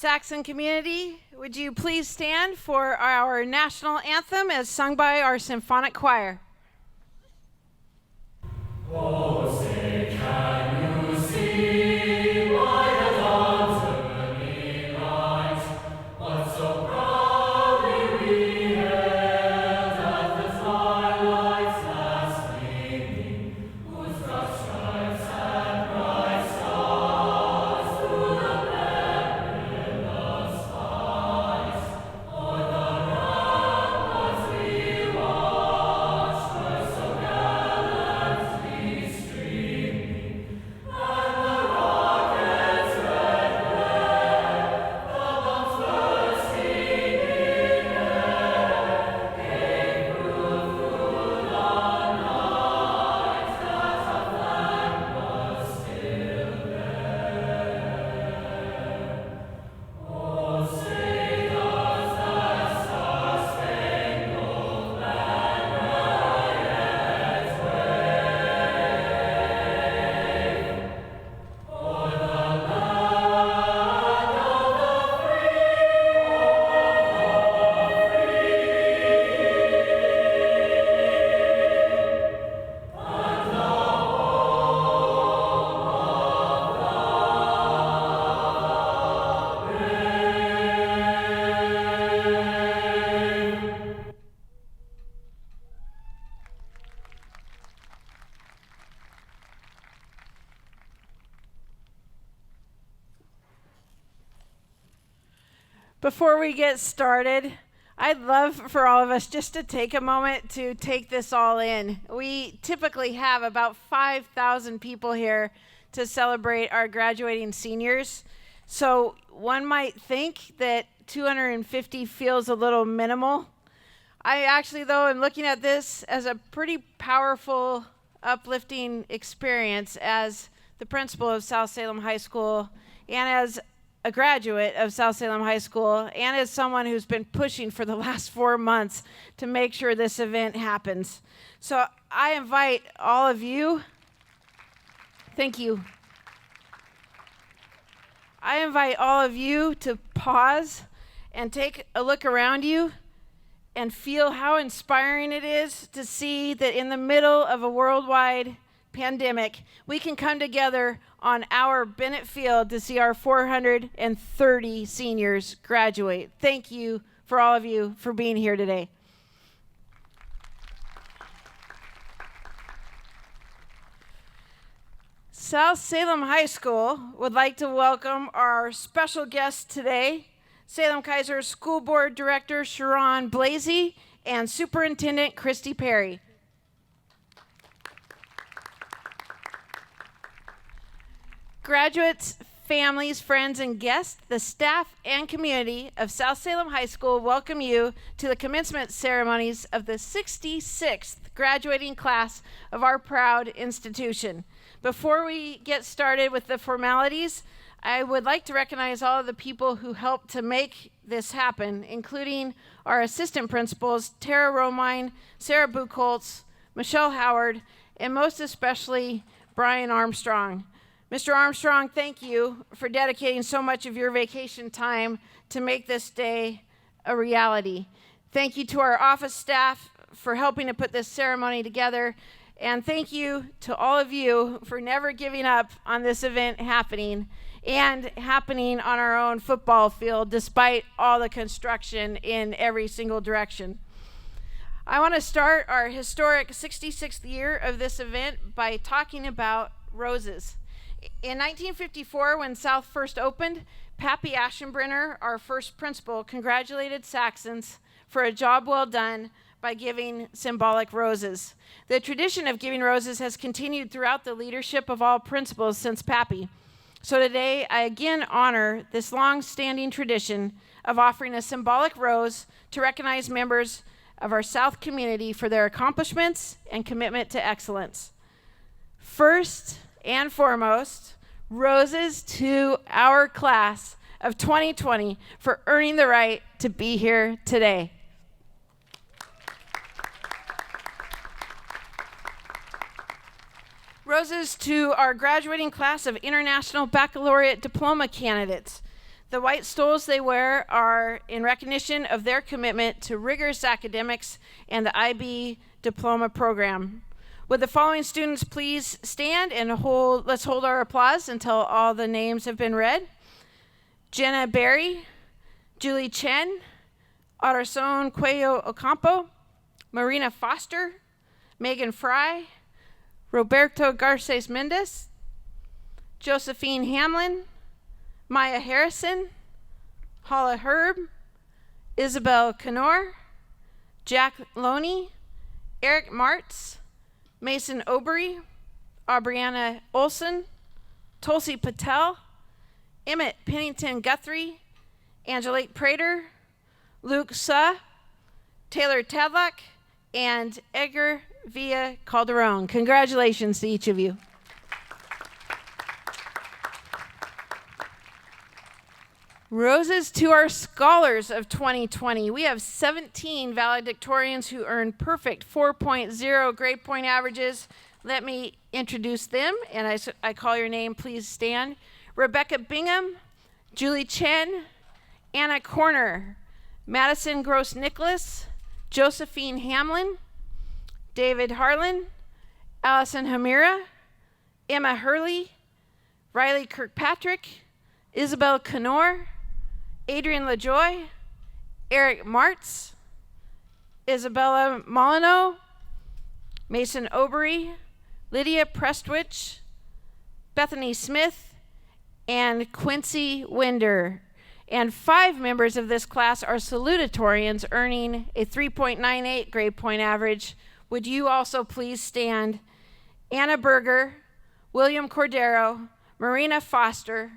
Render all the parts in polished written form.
Saxon community, would you please stand for our national anthem as sung by our symphonic choir? Oh, say, can you see by the dawn's early light what so proudly we hailed at the twilight's last gleaming, whose broad stripes and bright stars through the perilous fight o'er the ramparts we watched were so gallantly streaming, and the rocket's red glare, the bombs bursting in air, gave proof through the night that our flag was still there. Oh, say does that star-spangled banner yet wave o'er the land of the free, and the Before we get started, I'd love for all of us just to take a moment to take this all in. We typically have about 5,000 people here to celebrate our graduating seniors. So one might think that 250 feels a little minimal. I actually, though, am looking at this as a pretty powerful, uplifting experience as the principal of South Salem High School and as a graduate of South Salem High School and as someone who's been pushing for the last 4 months to make sure this event happens. So I invite all of you, thank you. I invite all of you to pause and take a look around you and feel how inspiring it is to see that in the middle of a worldwide pandemic, we can come together on our Bennett Field to see our 430 seniors graduate. Thank you for all of you for being here today. South Salem High School would like to welcome our special guest today, Salem Kaiser School Board Director Sharon Blasey and Superintendent Christy Perry. Graduates, families, friends, and guests, the staff and community of South Salem High School welcome you to the commencement ceremonies of the 66th graduating class of our proud institution. Before we get started with the formalities, I would like to recognize all of the people who helped to make this happen, including our assistant principals, Tara Romine, Sarah Buchholz, Michelle Howard, and most especially, Brian Armstrong. Mr. Armstrong, thank you for dedicating so much of your vacation time to make this day a reality. Thank you to our office staff for helping to put this ceremony together. And thank you to all of you for never giving up on this event happening and happening on our own football field despite all the construction in every single direction. I want to start our historic 66th year of this event by talking about roses. In 1954, when South first opened, Pappy Aschenbrenner, our first principal, congratulated Saxons for a job well done by giving symbolic roses. The tradition of giving roses has continued throughout the leadership of all principals since Pappy. So today, I again honor this long-standing tradition of offering a symbolic rose to recognize members of our South community for their accomplishments and commitment to excellence. First and foremost, roses to our class of 2020 for earning the right to be here today. Roses to our graduating class of International Baccalaureate Diploma candidates. The white stoles they wear are in recognition of their commitment to rigorous academics and the IB diploma program. Would the following students please stand and let's hold our applause until all the names have been read. Jenna Berry, Julie Chen, Arson Cuello Ocampo, Marina Foster, Megan Fry, Roberto Garces Mendez, Josephine Hamlin, Maya Harrison, Hala Herb, Isabel Canor, Jack Loney, Eric Martz, Mason Obery, Aubriana Olson, Tulsi Patel, Emmett Pennington Guthrie, Angelique Prater, Luke Suh, Taylor Tadlock, and Edgar Villa Calderon. Congratulations to each of you. Roses to our scholars of 2020. We have 17 valedictorians who earned perfect 4.0 grade point averages. Let me introduce them, and I call your name, please stand. Rebecca Bingham, Julie Chen, Anna Corner, Madison Gross-Nicholas, Josephine Hamlin, David Harlan, Allison Hamira, Emma Hurley, Riley Kirkpatrick, Isabel Canor, Adrian LaJoy, Eric Martz, Isabella Molyneux, Mason Obery, Lydia Prestwich, Bethany Smith, and Quincy Winder. And 5 members of this class are salutatorians earning a 3.98 grade point average. Would you also please stand? Anna Berger, William Cordero, Marina Foster,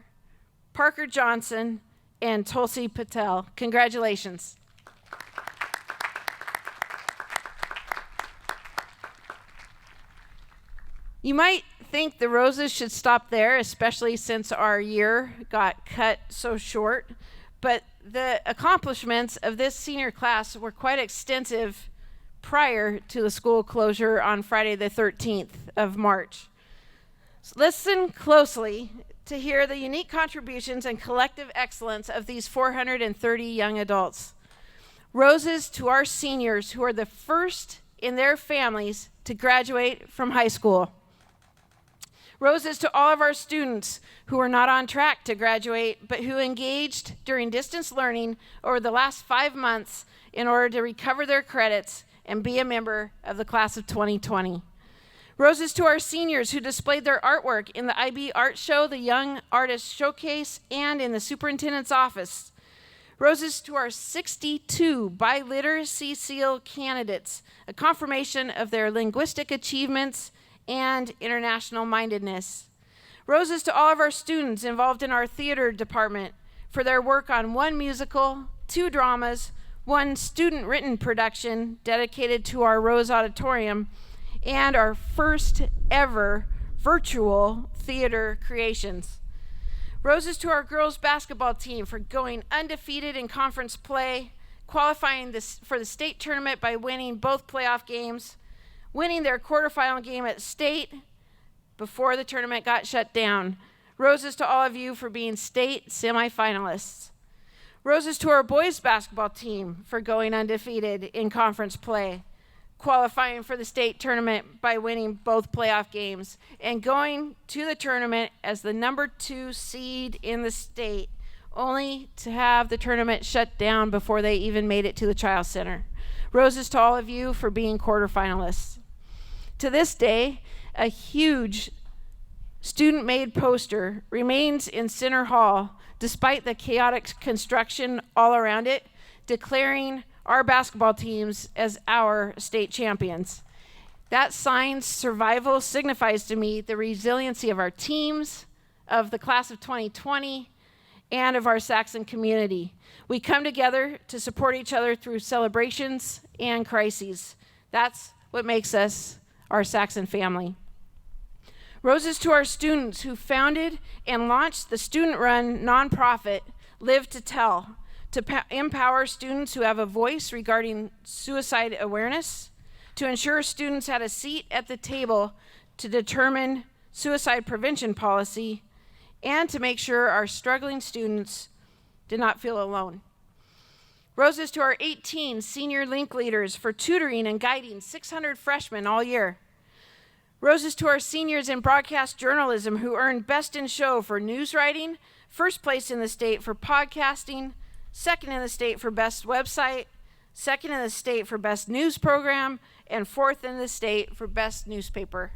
Parker Johnson, and Tulsi Patel. Congratulations. You might think the roses should stop there, especially since our year got cut so short, but the accomplishments of this senior class were quite extensive prior to the school closure on Friday the 13th of March. So listen closely to hear the unique contributions and collective excellence of these 430 young adults. Roses to our seniors who are the first in their families to graduate from high school. Roses to all of our students who are not on track to graduate, but who engaged during distance learning over the last 5 months in order to recover their credits and be a member of the class of 2020. Roses to our seniors who displayed their artwork in the IB Art Show, the Young Artist Showcase, and in the superintendent's office. Roses to our 62 biliteracy seal candidates, a confirmation of their linguistic achievements and international mindedness. Roses to all of our students involved in our theater department for their work on 1 musical, 2 dramas, 1 student-written production dedicated to our Rose Auditorium, and our first ever virtual theater creations. Roses to our girls basketball team for going undefeated in conference play, qualifying for the state tournament by winning both playoff games, winning their quarterfinal game at state before the tournament got shut down. Roses to all of you for being state semifinalists. Roses to our boys basketball team for going undefeated in conference play, qualifying for the state tournament by winning both playoff games, and going to the tournament as the number 2 seed in the state, only to have the tournament shut down before they even made it to the Child Center. Roses to all of you for being quarterfinalists. To this day, a huge student-made poster remains in Center Hall despite the chaotic construction all around it, declaring our basketball teams as our state champions. That sign's survival signifies to me the resiliency of our teams, of the class of 2020, and of our Saxon community. We come together to support each other through celebrations and crises. That's what makes us our Saxon family. Roses to our students who founded and launched the student-run nonprofit Live to Tell, to empower students who have a voice regarding suicide awareness, to ensure students had a seat at the table to determine suicide prevention policy, and to make sure our struggling students did not feel alone. Roses to our 18 senior link leaders for tutoring and guiding 600 freshmen all year. Roses to our seniors in broadcast journalism who earned Best in Show for news writing, first place in the state for podcasting, second in the state for best website, second in the state for best news program, and fourth in the state for best newspaper.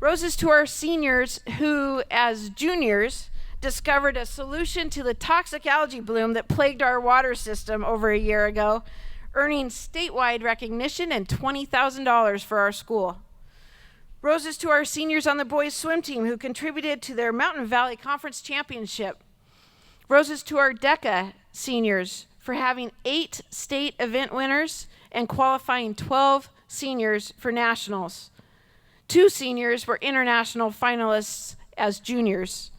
Roses to our seniors who, as juniors, discovered a solution to the toxic algae bloom that plagued our water system over a year ago, earning statewide recognition and $20,000 for our school. Roses to our seniors on the boys swim team who contributed to their Mountain Valley Conference Championship. Roses to our DECA seniors for having 8 state event winners and qualifying 12 seniors for nationals. 2 seniors were international finalists as juniors.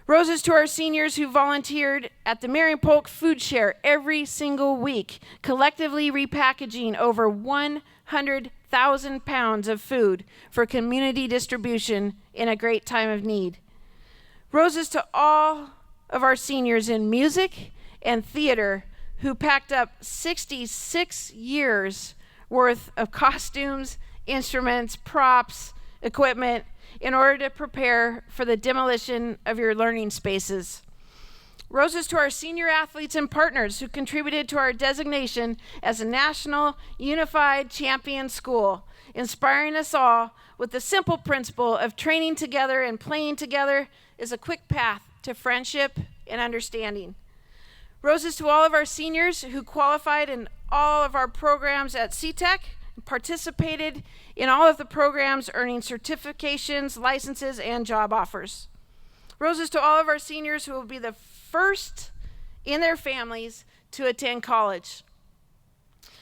Roses to our seniors who volunteered at the Marion Polk Food Share every single week, collectively repackaging over 100,000 pounds of food for community distribution in a great time of need. Roses to all of our seniors in music and theater who packed up 66 years worth of costumes, instruments, props, equipment, in order to prepare for the demolition of your learning spaces. Roses to our senior athletes and partners who contributed to our designation as a national unified champion school, inspiring us all with the simple principle of training together and playing together is a quick path to friendship and understanding. Roses to all of our seniors who qualified in all of our programs at CTEC, participated in all of the programs, earning certifications, licenses, and job offers. Roses to all of our seniors who will be the first in their families to attend college.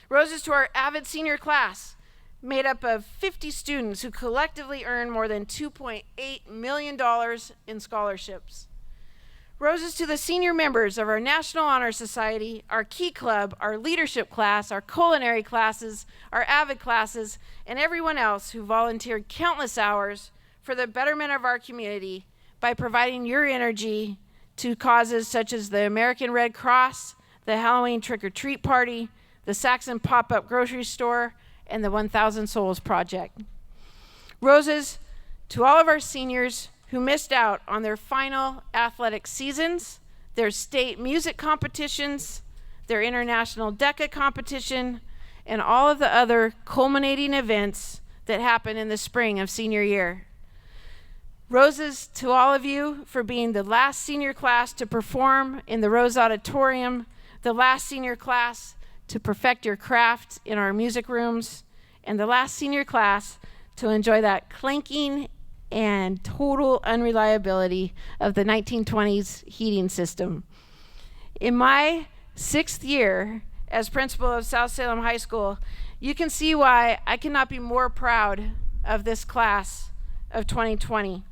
Roses to our avid senior class, made up of 50 students who collectively earn more than $2.8 million in scholarships. Roses to the senior members of our National Honor Society, our Key Club, our leadership class, our culinary classes, our AVID classes, and everyone else who volunteered countless hours for the betterment of our community by providing your energy to causes such as the American Red Cross, the Halloween Trick-or-Treat Party, the Saxon Pop-Up Grocery Store, and the 1,000 Souls Project. Roses to all of our seniors who missed out on their final athletic seasons, their state music competitions, their international DECA competition, and all of the other culminating events that happen in the spring of senior year. Roses to all of you for being the last senior class to perform in the Rose Auditorium, the last senior class to perfect your craft in our music rooms, and the last senior class to enjoy that clanking and total unreliability of the 1920s heating system. In my 6th year as principal of South Salem High School, you can see why I cannot be more proud of this class of 2020.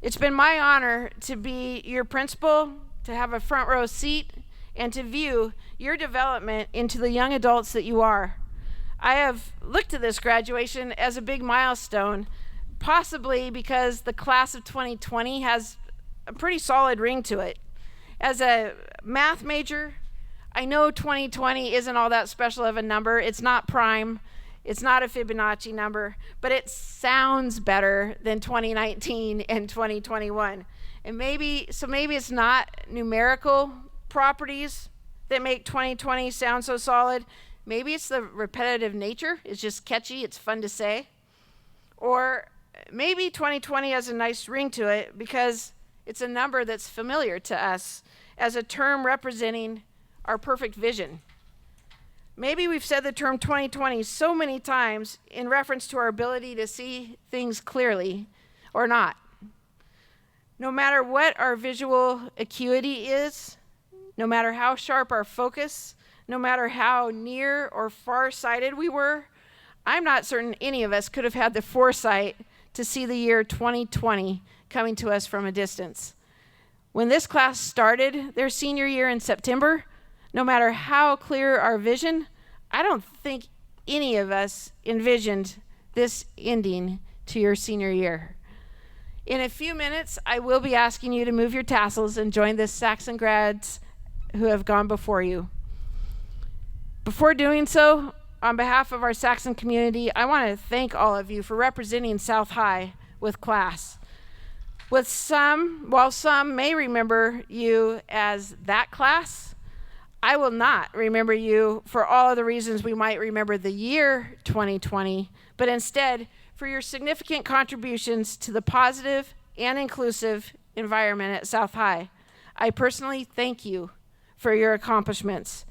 It's been my honor to be your principal, to have a front row seat, and to view your development into the young adults that you are. I have looked at this graduation as a big milestone, possibly because the class of 2020 has a pretty solid ring to it. As a math major, I know 2020 isn't all that special of a number. It's not prime. It's not a Fibonacci number, but it sounds better than 2019 and 2021. And maybe it's not numerical properties that make 2020 sound so solid. Maybe it's the repetitive nature. It's just catchy. It's fun to say. Or maybe 2020 has a nice ring to it because it's a number that's familiar to us as a term representing our perfect vision. Maybe we've said the term 2020 so many times in reference to our ability to see things clearly or not. No matter what our visual acuity is, no matter how sharp our focus, no matter how near or far-sighted we were, I'm not certain any of us could have had the foresight to see the year 2020 coming to us from a distance. When this class started their senior year in September, no matter how clear our vision, I don't think any of us envisioned this ending to your senior year. In a few minutes, I will be asking you to move your tassels and join the Saxon grads who have gone before you. Before doing so, on behalf of our Saxon community, I want to thank all of you for representing South High with class. While some may remember you as that class, I will not remember you for all of the reasons we might remember the year 2020, but instead for your significant contributions to the positive and inclusive environment at South High. I personally thank you for your accomplishments,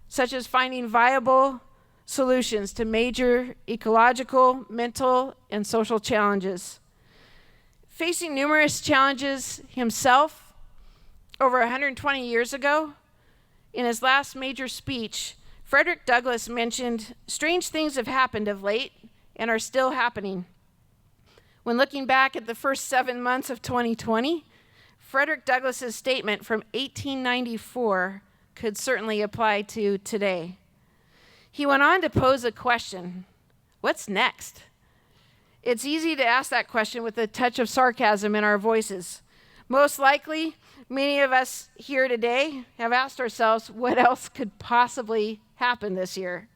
such as finding viable solutions to major ecological, mental, and social challenges. Facing numerous challenges himself over 120 years ago, in his last major speech, Frederick Douglass mentioned, "Strange things have happened of late and are still happening." When looking back at the first 7 months of 2020, Frederick Douglass's statement from 1894 could certainly apply to today. He went on to pose a question: what's next? It's easy to ask that question with a touch of sarcasm in our voices. Most likely, many of us here today have asked ourselves what else could possibly happen this year.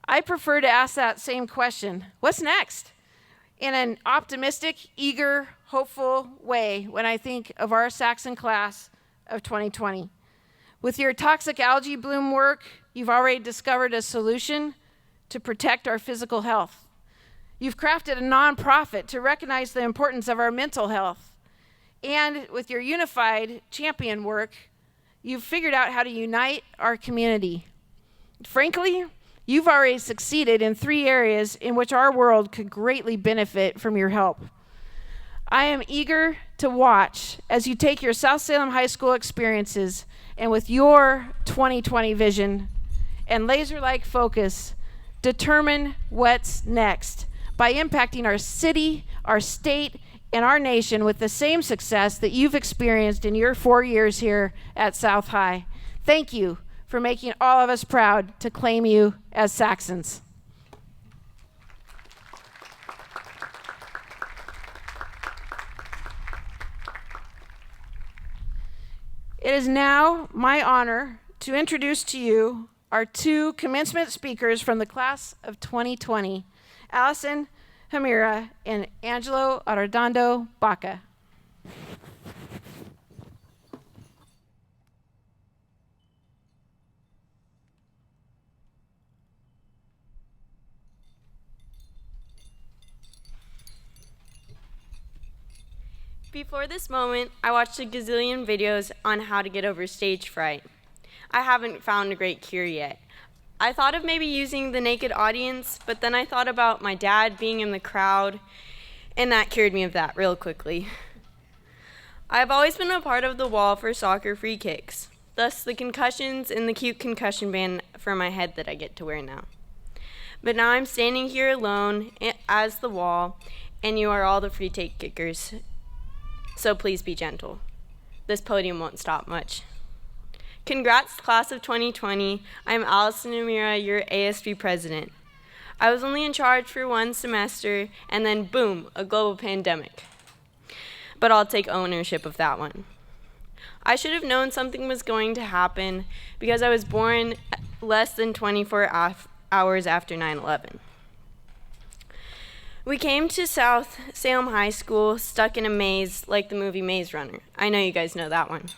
I prefer to ask that same question: what's next? In an optimistic, eager, hopeful way when I think of our Saxon class of 2020. With your toxic algae bloom work, you've already discovered a solution to protect our physical health. You've crafted a nonprofit to recognize the importance of our mental health. And with your unified champion work, you've figured out how to unite our community. Frankly, you've already succeeded in 3 areas in which our world could greatly benefit from your help. I am eager to watch as you take your South Salem High School experiences and with your 2020 vision and laser-like focus, determine what's next by impacting our city, our state, and our nation with the same success that you've experienced in your 4 years here at South High. Thank you for making all of us proud to claim you as Saxons. It is now my honor to introduce to you our 2 commencement speakers from the class of 2020, Allison Hamira and Angelo Arredondo Baca. Before this moment, I watched a gazillion videos on how to get over stage fright. I haven't found a great cure yet. I thought of maybe using the naked audience, but then I thought about my dad being in the crowd, and that cured me of that real quickly. I've always been a part of the wall for soccer free kicks, thus the concussions and the cute concussion band for my head that I get to wear now. But now I'm standing here alone as the wall, and you are all the free take kickers. So please be gentle. This podium won't stop much. Congrats, class of 2020. I'm Allison Amira, your ASB president. I was only in charge for 1 semester, and then boom, a global pandemic. But I'll take ownership of that one. I should have known something was going to happen because I was born less than 24 hours after 9/11. We came to South Salem High School stuck in a maze like the movie Maze Runner. I know you guys know that one.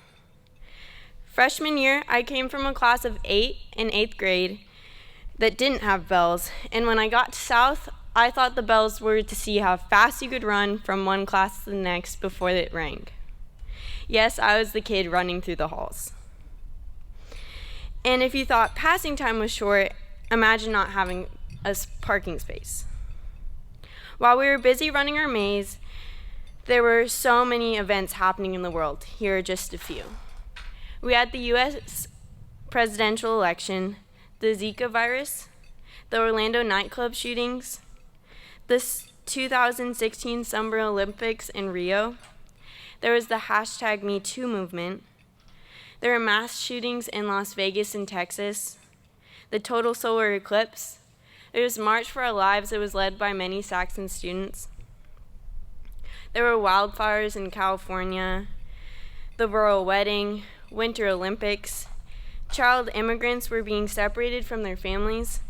Freshman year, I came from a class of 8 in 8th grade that didn't have bells, and when I got to South, I thought the bells were to see how fast you could run from one class to the next before it rang. Yes, I was the kid running through the halls. And if you thought passing time was short, imagine not having a parking space. While we were busy running our maze, there were so many events happening in the world. Here are just a few. We had the U.S. presidential election, the Zika virus, the Orlando nightclub shootings, the 2016 Summer Olympics in Rio. There was the #MeToo movement. There were mass shootings in Las Vegas and Texas, the total solar eclipse. There was March for Our Lives that was led by many Saxon students. There were wildfires in California, the royal wedding, Winter Olympics, child immigrants were being separated from their families,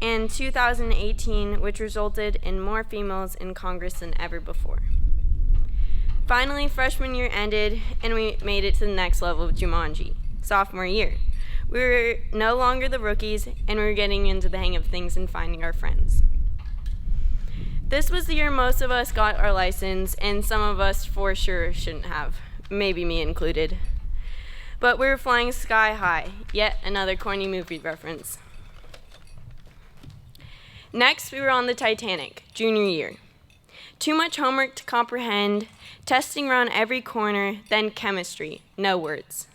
and 2018, which resulted in more females in Congress than ever before. Finally, freshman year ended, and we made it to the next level of Jumanji, sophomore year. We were no longer the rookies, and we were getting into the hang of things and finding our friends. This was the year most of us got our license, and some of us for sure shouldn't have, maybe me included. But we were flying sky high, yet another corny movie reference. Next, we were on the Titanic, junior year. Too much homework to comprehend, testing around every corner, then chemistry, no words.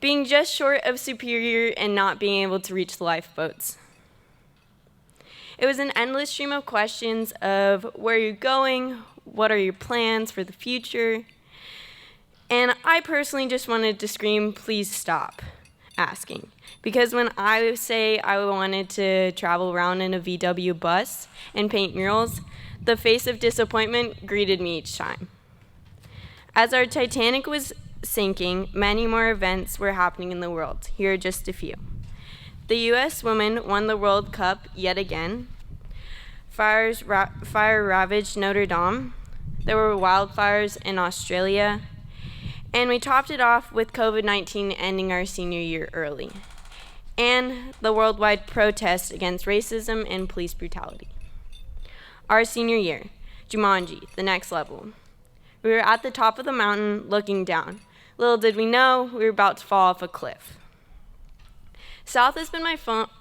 Being just short of superior and not being able to reach the lifeboats. It was an endless stream of questions of where you're going, what are your plans for the future, and I personally just wanted to scream, please stop asking. Because when I say I wanted to travel around in a VW bus and paint murals, the face of disappointment greeted me each time. As our Titanic was sinking, many more events were happening in the world. Here are just a few. The U.S. women won the World Cup yet again. Fire ravaged Notre Dame. There were wildfires in Australia. And we topped it off with COVID-19 ending our senior year early. And the worldwide protest against racism and police brutality. Our senior year, Jumanji, the next level. We were at the top of the mountain looking down. Little did we know we were about to fall off a cliff. South has been my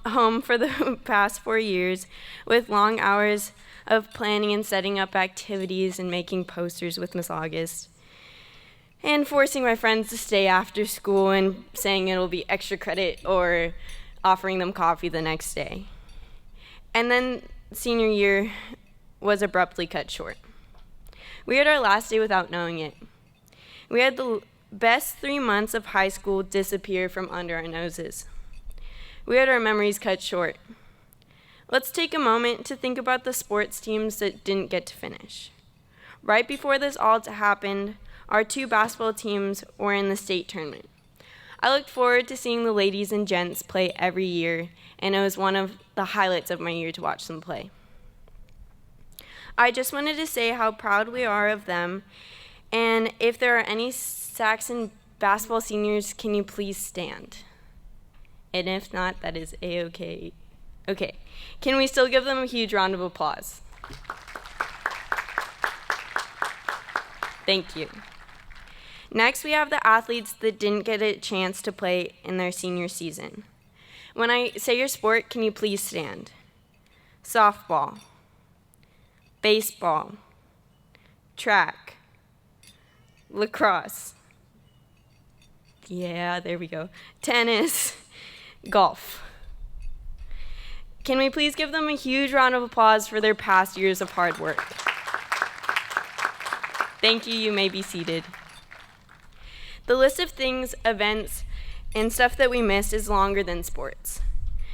home for the past 4 years, with long hours of planning and setting up activities and making posters with Miss August, and forcing my friends to stay after school and saying it'll be extra credit or offering them coffee the next day. And then senior year was abruptly cut short. We had our last day without knowing it. We had the best 3 months of high school disappear from under our noses. We had our memories cut short. Let's take a moment to think about the sports teams that didn't get to finish. Right before this all happened, our 2 basketball teams were in the state tournament. I looked forward to seeing the ladies and gents play every year, and it was one of the highlights of my year to watch them play. I just wanted to say how proud we are of them, and if there are any Saxon basketball seniors, can you please stand? And if not, that is A-okay. Okay, can we still give them a huge round of applause? Thank you. Next, we have the athletes that didn't get a chance to play in their senior season. When I say your sport, can you please stand? Softball, baseball, track, lacrosse. Yeah, there we go. Tennis, golf. Can we please give them a huge round of applause for their past years of hard work? Thank you. You may be seated. The list of things, events, and stuff that we missed is longer than sports,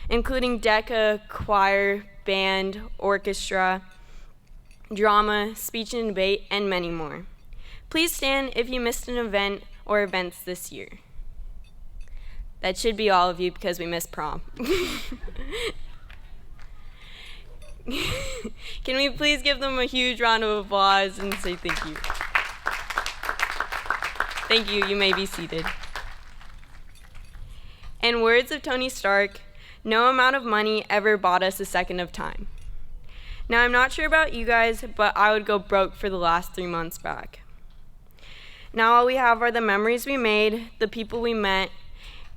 including DECA, choir, band, orchestra, drama, speech and debate, and many more. Please stand if you missed an event or events this year. That should be all of you because we missed prom. Can we please give them a huge round of applause and say thank you? Thank you. You may be seated. In words of Tony Stark, no amount of money ever bought us a second of time. Now, I'm not sure about you guys, but I would go broke for the last 3 months back. Now all we have are the memories we made, the people we met,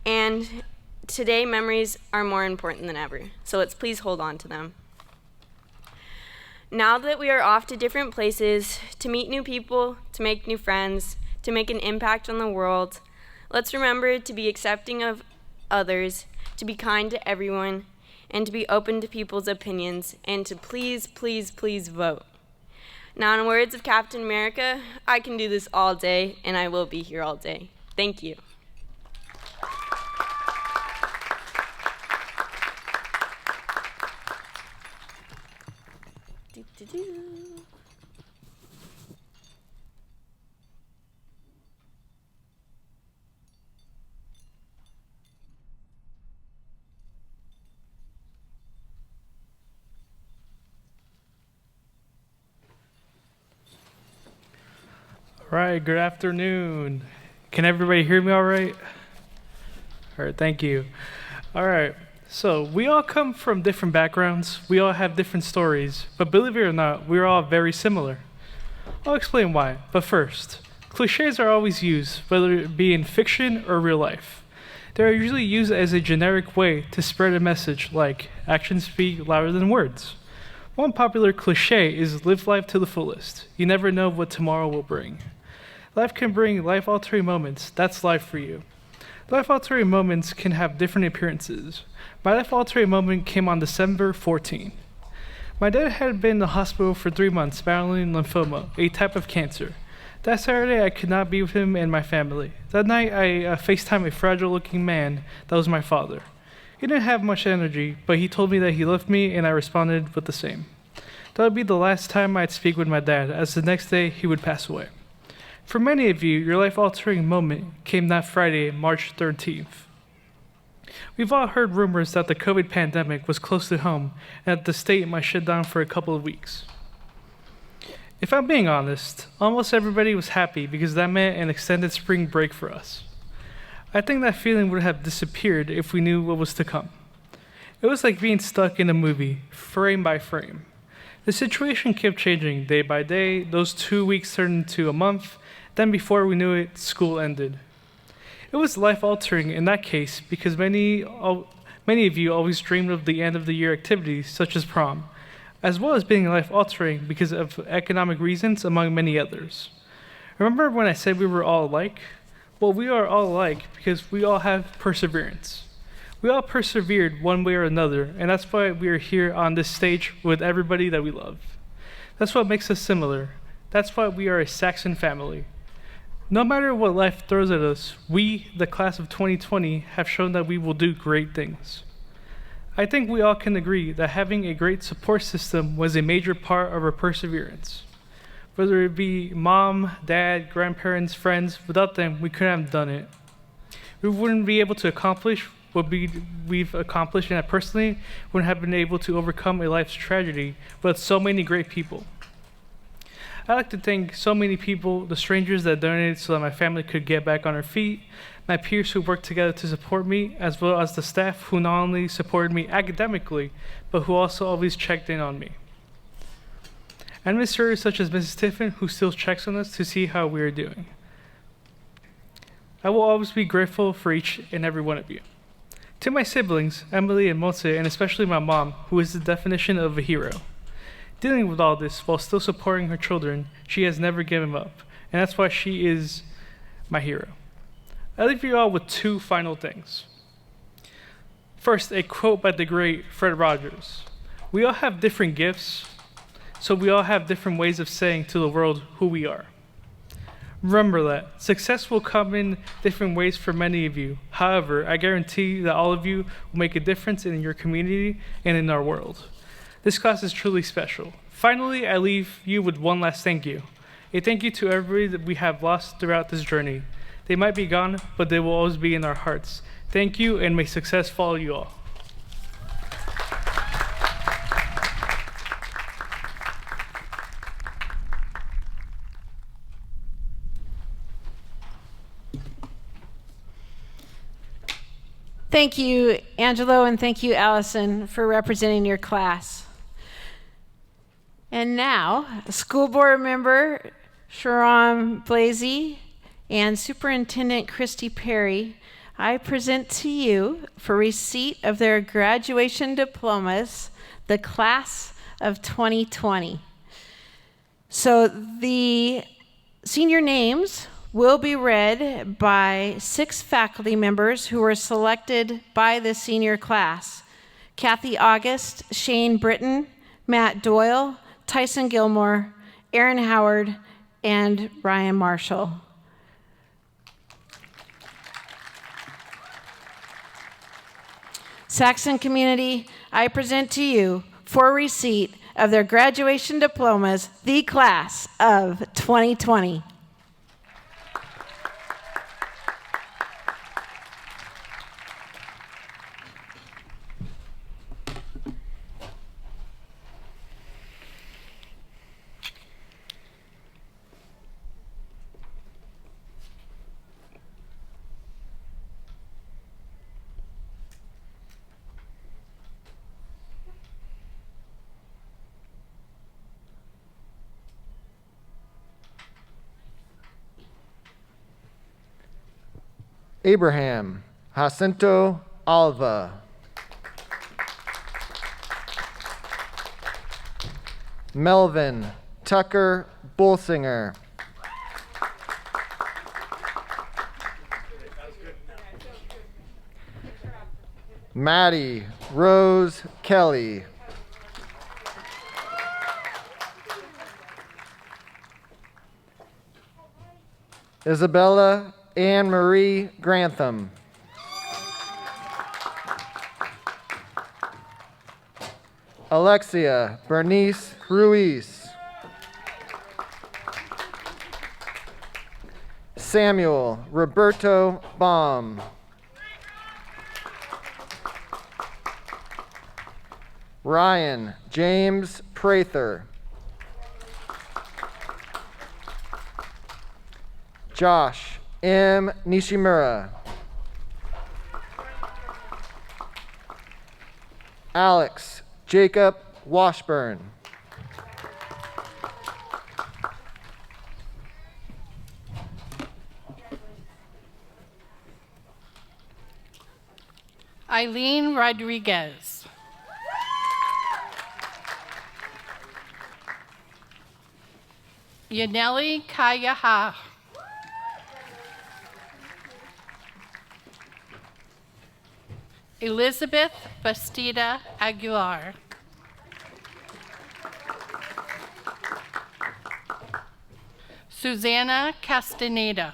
and today memories are more important than ever. So let's please hold on to them. Now that we are off to different places, to meet new people, to make new friends, to make an impact on the world, let's remember to be accepting of others, to be kind to everyone, and to be open to people's opinions, and to please, please, please vote. Now, in words of Captain America, I can do this all day, and I will be here all day. Thank you. All right, good afternoon. Can everybody hear me all right? All right, thank you. All right, so we all come from different backgrounds. We all have different stories, but believe it or not, we're all very similar. I'll explain why, but first, cliches are always used, whether it be in fiction or real life. They are usually used as a generic way to spread a message like actions speak louder than words. One popular cliche is live life to the fullest. You never know what tomorrow will bring. Life can bring life-altering moments. That's life for you. Life-altering moments can have different appearances. My life-altering moment came on December 14. My dad had been in the hospital for 3 months battling lymphoma, a type of cancer. That Saturday, I could not be with him and my family. That night, I FaceTimed a fragile-looking man that was my father. He didn't have much energy, but he told me that he loved me, and I responded with the same. That would be the last time I'd speak with my dad, as the next day he would pass away. For many of you, your life-altering moment came that Friday, March 13th. We've all heard rumors that the COVID pandemic was close to home and that the state might shut down for a couple of weeks. If I'm being honest, almost everybody was happy because that meant an extended spring break for us. I think that feeling would have disappeared if we knew what was to come. It was like being stuck in a movie, frame by frame. The situation kept changing day by day. Those 2 weeks turned into a month. Then before we knew it, school ended. It was life-altering in that case because many of you always dreamed of the end of the year activities such as prom, as well as being life-altering because of economic reasons among many others. Remember when I said we were all alike? Well, we are all alike because we all have perseverance. We all persevered one way or another, and that's why we are here on this stage with everybody that we love. That's what makes us similar. That's why we are a Saxon family. No matter what life throws at us, we, the class of 2020, have shown that we will do great things. I think we all can agree that having a great support system was a major part of our perseverance. Whether it be mom, dad, grandparents, friends, without them, we couldn't have done it. We wouldn't be able to accomplish what we've accomplished, and I personally wouldn't have been able to overcome a life's tragedy with so many great people. I'd like to thank so many people, the strangers that donated so that my family could get back on her feet, my peers who worked together to support me, as well as the staff who not only supported me academically, but who also always checked in on me. Administrators such as Mrs. Tiffin, who still checks on us to see how we are doing. I will always be grateful for each and every one of you. To my siblings, Emily and Motse, and especially my mom, who is the definition of a hero. Dealing with all this while still supporting her children, she has never given up, and that's why she is my hero. I leave you all with 2 final things. First, a quote by the great Fred Rogers. We all have different gifts, so we all have different ways of saying to the world who we are. Remember that. Success will come in different ways for many of you. However, I guarantee that all of you will make a difference in your community and in our world. This class is truly special. Finally, I leave you with one last thank you. A thank you to everybody that we have lost throughout this journey. They might be gone, but they will always be in our hearts. Thank you, and may success follow you all. Thank you, Angelo, and thank you, Allison, for representing your class. And now, school board member Sharon Blasey and Superintendent Christy Perry, I present to you for receipt of their graduation diplomas, the class of 2020. So the senior names will be read by 6 faculty members who were selected by the senior class: Kathy August, Shane Britton, Matt Doyle, Tyson Gilmore, Aaron Howard, and Ryan Marshall. Saxon community, I present to you for receipt of their graduation diplomas, the class of 2020. Abraham Jacinto Alva. Melvin Tucker Bolsinger. Maddie Rose Kelly. Isabella Anne Marie Grantham. Alexia Bernice Ruiz. Samuel Roberto Baum. Ryan James Prather. Josh M. Nishimura. Alex Jacob Washburn. Eileen Rodriguez. Yaneli Kayaha. Elizabeth Bastida Aguilar. Susanna Castaneda.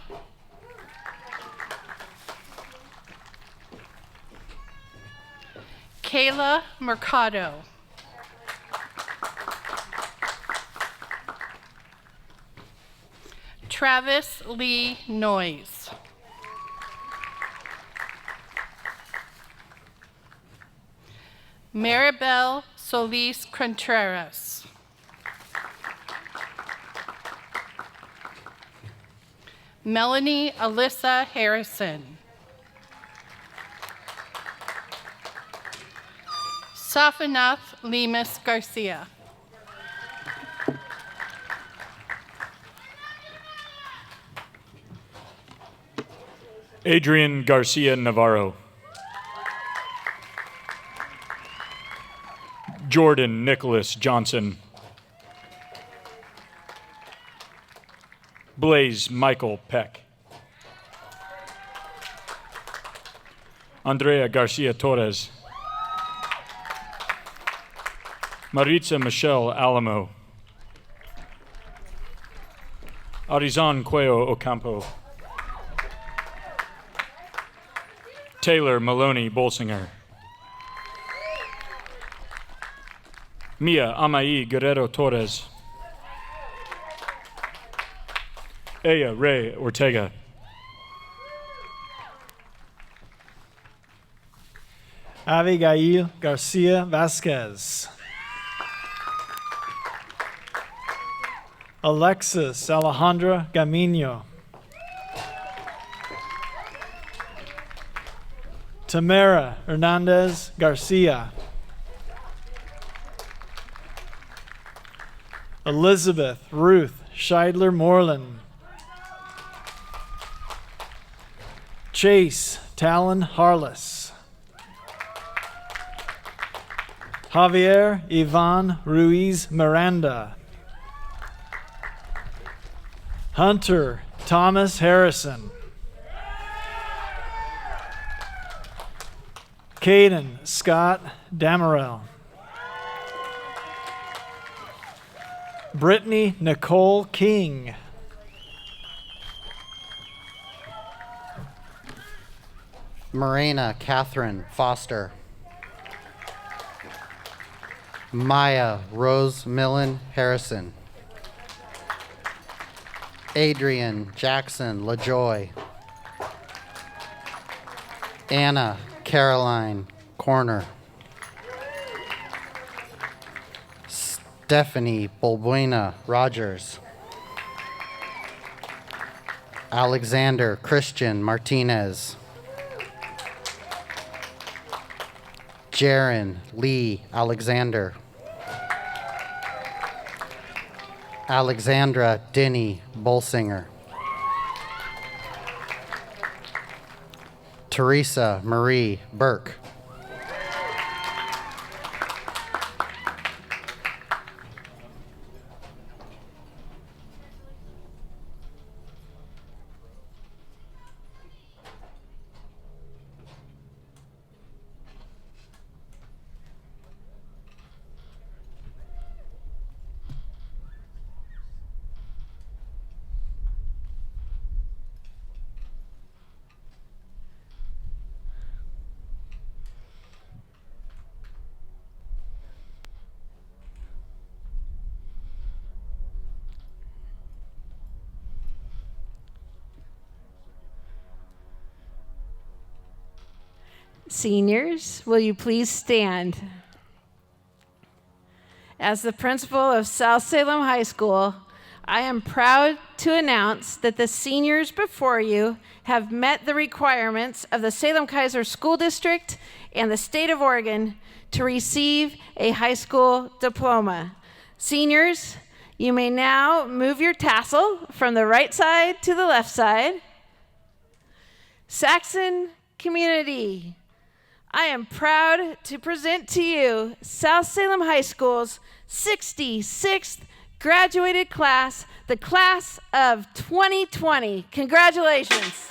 Kayla Mercado. Travis Lee Noyes. Maribel Solis Contreras. Melanie Alyssa Harrison. Safinath Lemus Garcia. Adrian Garcia Navarro. Jordan Nicholas Johnson. Blaze Michael Peck. Andrea Garcia Torres. Maritza Michelle Alamo. Arizan Cuello Ocampo. Taylor Maloney Bolsinger. Mia Amai Guerrero Torres. Aya Ray Ortega. Abigail Garcia Vasquez. Alexis Alejandra Gamino. Tamara Hernandez Garcia. Elizabeth Ruth Scheidler Moreland. Chase Talon Harless. Javier Ivan Ruiz Miranda. Hunter Thomas Harrison. Caden Scott Damarel. Brittany Nicole King. Morena Catherine Foster. Maya Rose Millen Harrison. Adrian Jackson LaJoy. Anna Caroline Corner. Stephanie Bolbuena Rogers. Alexander Christian Martinez. Jaron Lee Alexander. Alexandra Denny Bolsinger. Teresa Marie Burke. Seniors, will you please stand? As the principal of South Salem High School, I am proud to announce that the seniors before you have met the requirements of the Salem-Keizer School District and the state of Oregon to receive a high school diploma. Seniors, you may now move your tassel from the right side to the left side. Saxon community, I am proud to present to you South Salem High School's 66th graduated class, the class of 2020. Congratulations.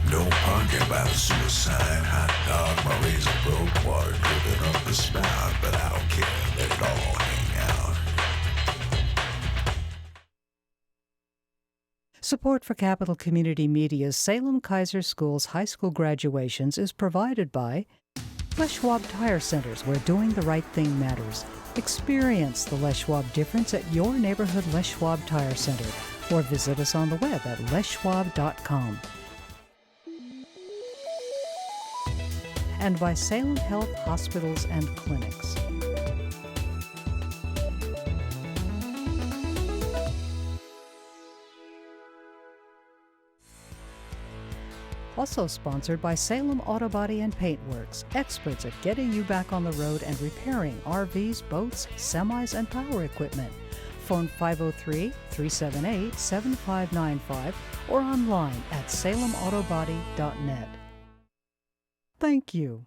Don't punk about suicide, hot dog, my razor broke, water dripping up the spout, but I don't care, let it all hang out. Support for Capital Community Media's Salem-Keizer Schools high school graduations is provided by Les Schwab Tire Centers, where doing the right thing matters. Experience the Les Schwab difference at your neighborhood Les Schwab Tire Center, or visit us on the web at leschwab.com. And by Salem Health Hospitals and Clinics. Also sponsored by Salem Auto Body and Paint Works, experts at getting you back on the road and repairing RVs, boats, semis, and power equipment. Phone 503-378-7595 or online at salemautobody.net. Thank you.